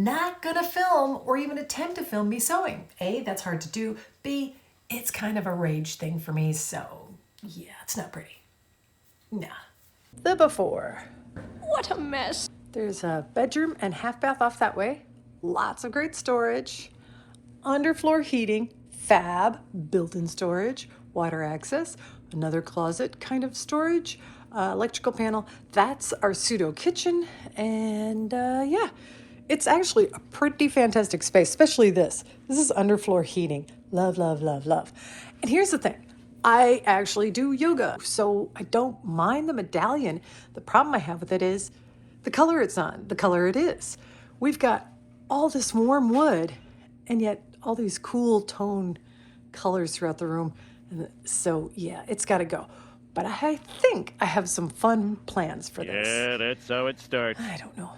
not gonna film or even attempt to film me sewing. A, that's hard to do. B, it's kind of a rage thing for me, so yeah, it's not pretty. Nah. The before. What a mess. There's a bedroom and half bath off that way. Lots of great storage. Underfloor heating, fab, built-in storage, water access, another closet kind of storage, electrical panel. That's our pseudo kitchen, and yeah, it's actually a pretty fantastic space, especially this. This is underfloor heating. Love, love, love, love. And here's the thing. I actually do yoga, so I don't mind the medallion. The problem I have with it is the color it's on, the color it is. We've got all this warm wood, and yet all these cool tone colors throughout the room. And so, yeah, it's got to go. But I think I have some fun plans for this. Yeah, that's how it starts. I don't know.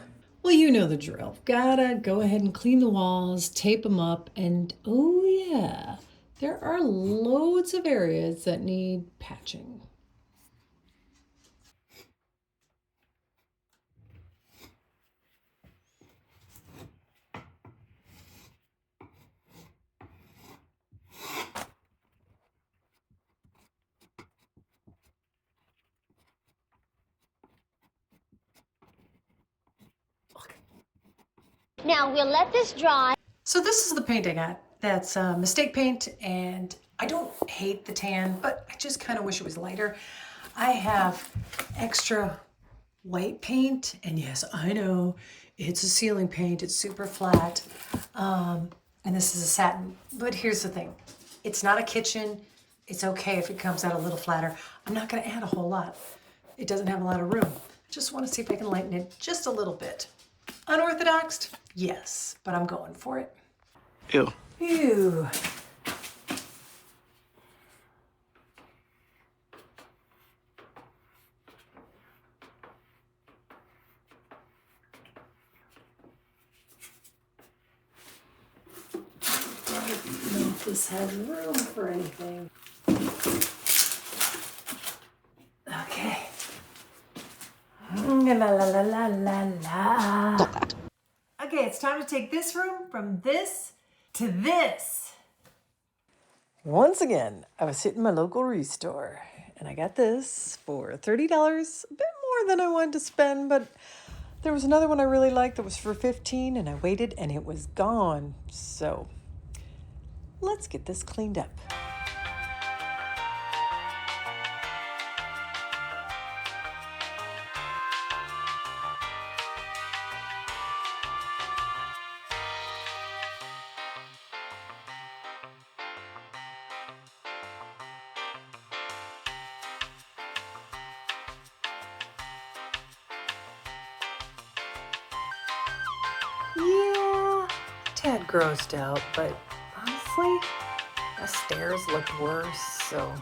Well, you know the drill. Gotta go ahead and clean the walls, tape them up, and oh yeah, there are loads of areas that need patching. Now we'll let this dry. So this is the paint I got. That's mistake paint, and I don't hate the tan, but I just kind of wish it was lighter. I have extra white paint, and yes, I know it's a ceiling paint. It's super flat, and this is a satin. But here's the thing. It's not a kitchen. It's okay if it comes out a little flatter. I'm not going to add a whole lot. It doesn't have a lot of room. Just want to see if I can lighten it just a little bit. Unorthodox? Yes, but I'm going for it. Ew. Ew. I don't know if this has room for anything. Okay. La la la la la la. Stop that. Okay, it's time to take this room from this to this. Once again, I was hitting my local restore, and I got this for $30, a bit more than I wanted to spend, but there was another one I really liked that was for $15, and I waited, and it was gone. So let's get this cleaned up. Yeah, tad grossed out, but honestly, the stairs looked worse, so.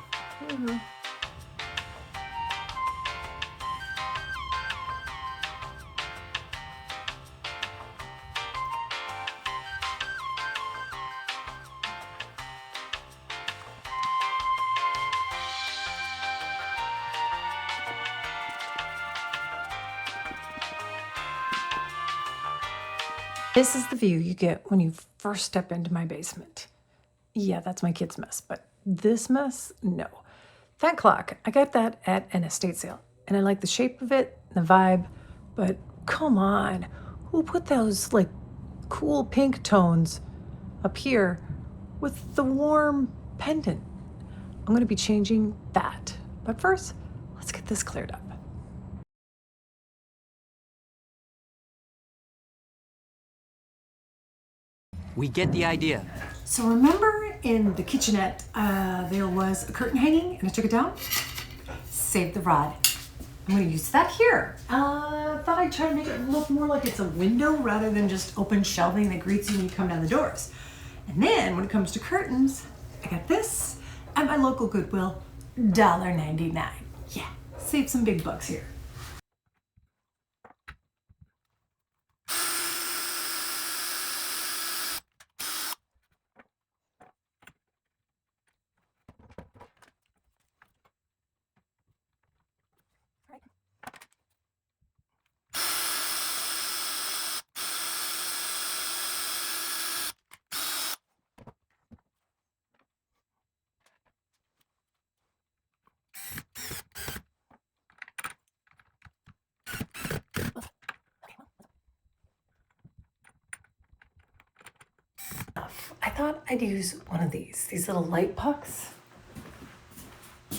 This is the view you get when you first step into my basement. Yeah, that's my kid's mess, but this mess, no. That clock, I got that at an estate sale, and I like the shape of it, the vibe, but come on, who put those like cool pink tones up here with the warm pendant? I'm gonna be changing that, but first, let's get this cleared up. We get the idea. So remember in the kitchenette, there was a curtain hanging and I took it down? Saved the rod. I'm gonna use that here. Thought I'd try to make it look more like it's a window rather than just open shelving that greets you when you come down the doors. And then when it comes to curtains, I got this at my local Goodwill, $1.99. Yeah, save some big bucks here. I thought I'd use one of these little light pucks. I'm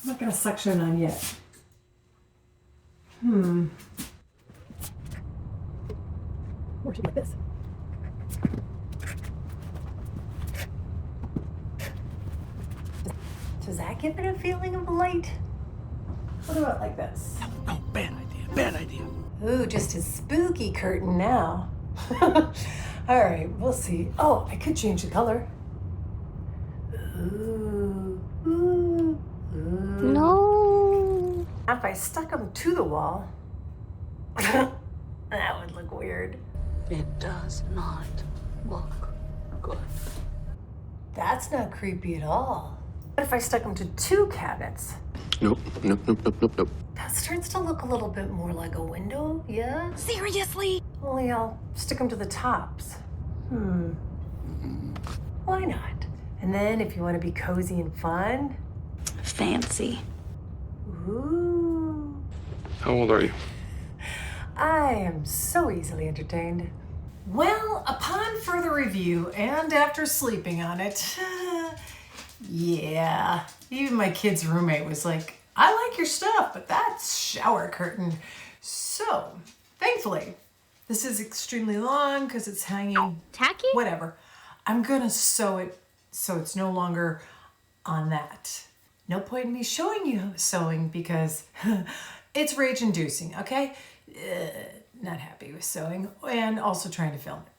not gonna suction it on yet. Or should be like this. Does that give it a feeling of light? What about like this? No, bad idea. Bad idea. Ooh, just a spooky curtain now. All right, we'll see. Oh, I could change the color. Ooh, ooh, ooh. No. If I stuck them to the wall, that would look weird. It does not look good. That's not creepy at all. What if I stuck them to two cabinets? Nope. That starts to look a little bit more like a window, yeah? Seriously? Only I'll stick them to the tops. Why not? And then if you want to be cozy and fun, Fancy. ooh. How old are you? I am so easily entertained. Well, upon further review and after sleeping on it, yeah, even my kid's roommate was like, I like your stuff, but that's shower curtain. So, thankfully, this is extremely long because it's hanging. Tacky? Whatever. I'm gonna sew it so it's no longer on that. No point in me showing you sewing because it's rage inducing, okay? Not happy with sewing and also trying to film it.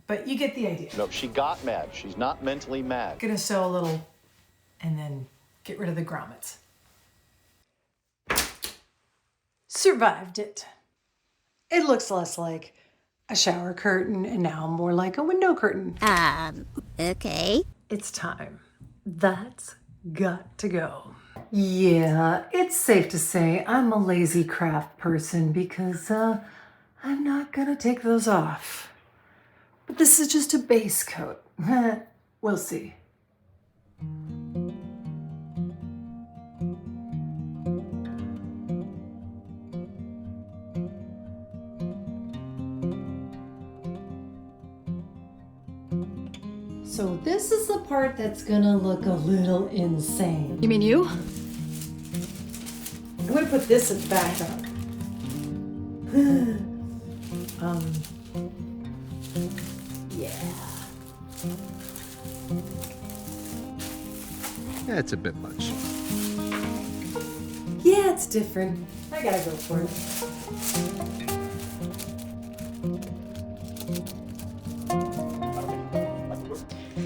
But you get the idea. No, she got mad. She's not mentally mad. Gonna sew a little and then get rid of the grommets. Survived it. It looks less like a shower curtain and now more like a window curtain. Okay. It's time. That's got to go. Yeah, it's safe to say I'm a lazy craft person because I'm not gonna take those off. But this is just a base coat. We'll see. So this is the part that's gonna look a little insane. You mean you? I'm gonna put this at the background. Yeah. That's a bit much. Yeah, it's different. I gotta go for it.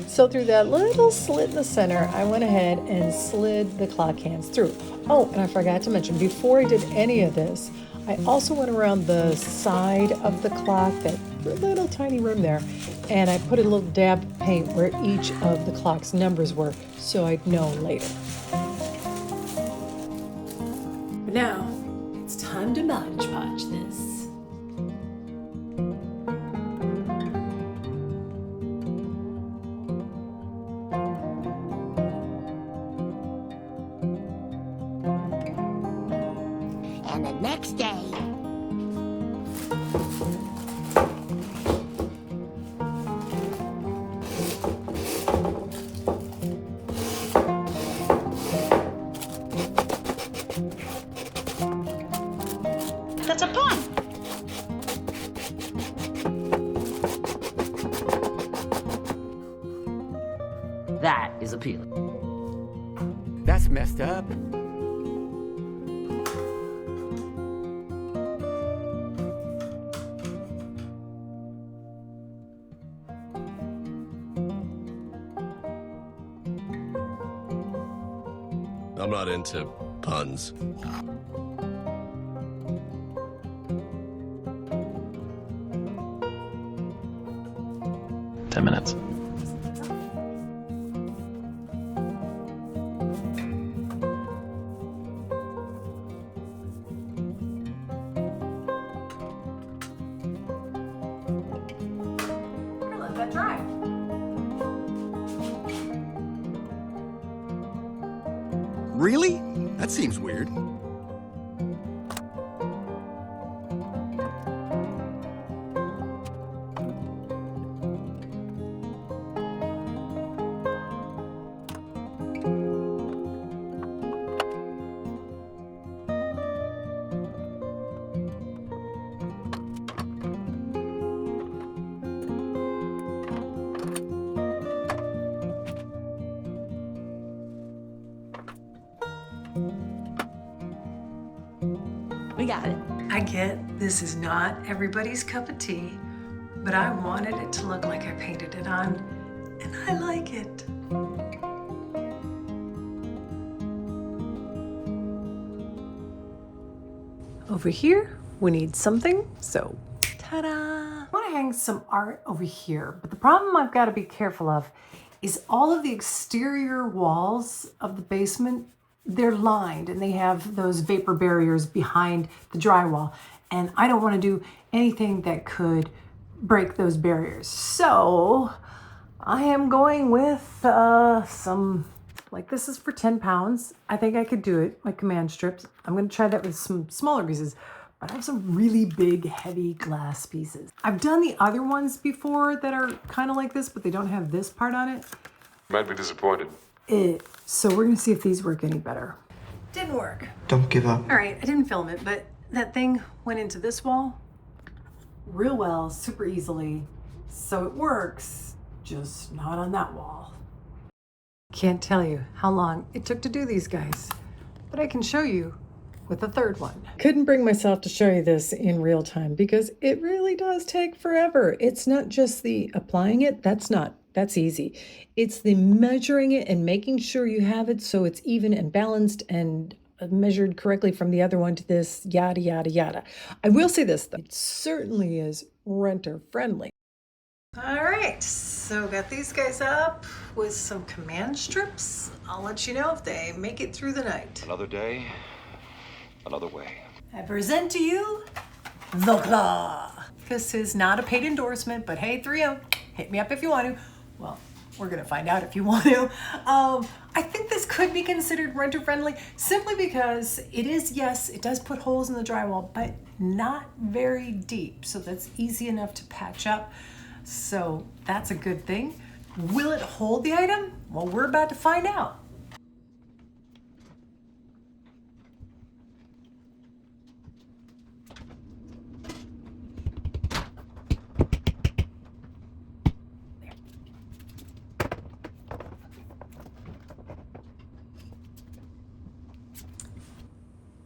So through that little slit in the center, I went ahead and slid the clock hands through. Oh, and I forgot to mention, before I did any of this, I also went around the side of the clock, that little tiny rim there, and I put a little dab of paint where each of the clock's numbers were, so I'd know later. But now, it's time to Mod Podge this. And the next day. That's a pun. That is appealing. That's messed up. I'm not into puns. Minutes. I'm gonna let that dry. Really? That seems weird. got it. I get this is not everybody's cup of tea, but I wanted it to look like I painted it on, and I like it. Over here, we need something, so ta-da! I want to hang some art over here, but the problem I've got to be careful of is all of the exterior walls of the basement, they're lined and they have those vapor barriers behind the drywall. And I don't want to do anything that could break those barriers. So I am going with some, like this is for 10 pounds. I think I could do it, my command strips. I'm going to try that with some smaller pieces, but I have some really big, heavy glass pieces. I've done the other ones before that are kind of like this, but they don't have this part on it. Might be disappointed. So we're going to see if these work any better. Didn't work. Don't give up. All right, I didn't film it, but that thing went into this wall real well, super easily. So it works, just not on that wall. Can't tell you how long it took to do these guys, but I can show you with the third one. Couldn't bring myself to show you this in real time because it really does take forever. It's not just the applying it, that's easy. It's the measuring it and making sure you have it so it's even and balanced and measured correctly from the other one to this, yada, yada, yada. I will say this, though. It certainly is renter friendly. All right, so got these guys up with some command strips. I'll let you know if they make it through the night. Another day, another way. I present to you the claw. This is not a paid endorsement, but hey, 3M, hit me up if you want to. Well, we're gonna find out if you want to. I think this could be considered renter friendly simply because it is, yes, it does put holes in the drywall, but not very deep. So that's easy enough to patch up. So that's a good thing. Will it hold the item? Well, we're about to find out.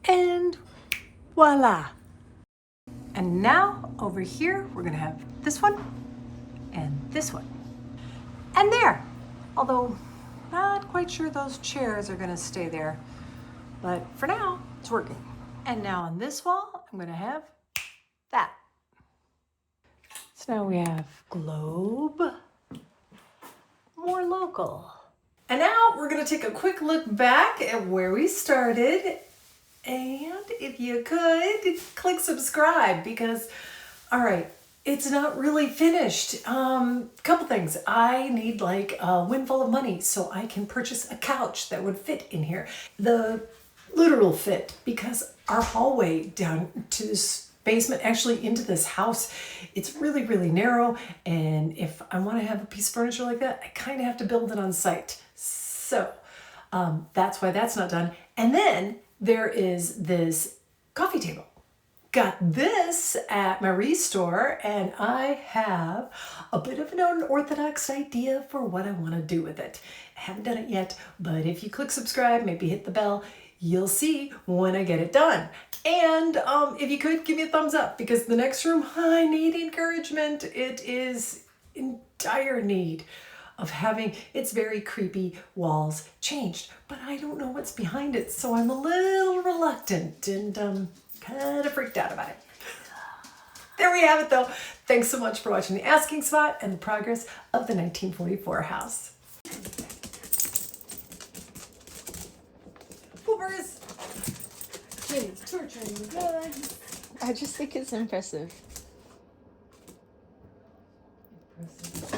And voila. And now over here, we're gonna have this one and this one. And there, although not quite sure those chairs are gonna stay there, but for now, it's working. And now on this wall, I'm gonna have that. So now we have globe, more local. And now we're gonna take a quick look back at where we started. And if you could, click subscribe because, all right, it's not really finished. Couple things. I need like a windfall of money so I can purchase a couch that would fit in here. The literal fit, because our hallway down to this basement, actually into this house, it's really, really narrow. And if I want to have a piece of furniture like that, I kind of have to build it on site. So that's why that's not done. And then there is this coffee table. Got this at my restore, and I have a bit of an unorthodox idea for what I want to do with it. I haven't done it yet, but if you click subscribe, maybe hit the bell, you'll see when I get it done. And if you could, give me a thumbs up because the next room, I need encouragement. It is in dire need of having its very creepy walls changed, but I don't know what's behind it, so I'm a little reluctant and kind of freaked out about it. There we have it though. Thanks so much for watching The Asking Spot and the progress of the 1944 house. Poopers! Jenny's torturing the goods. I just think it's impressive. Impressive.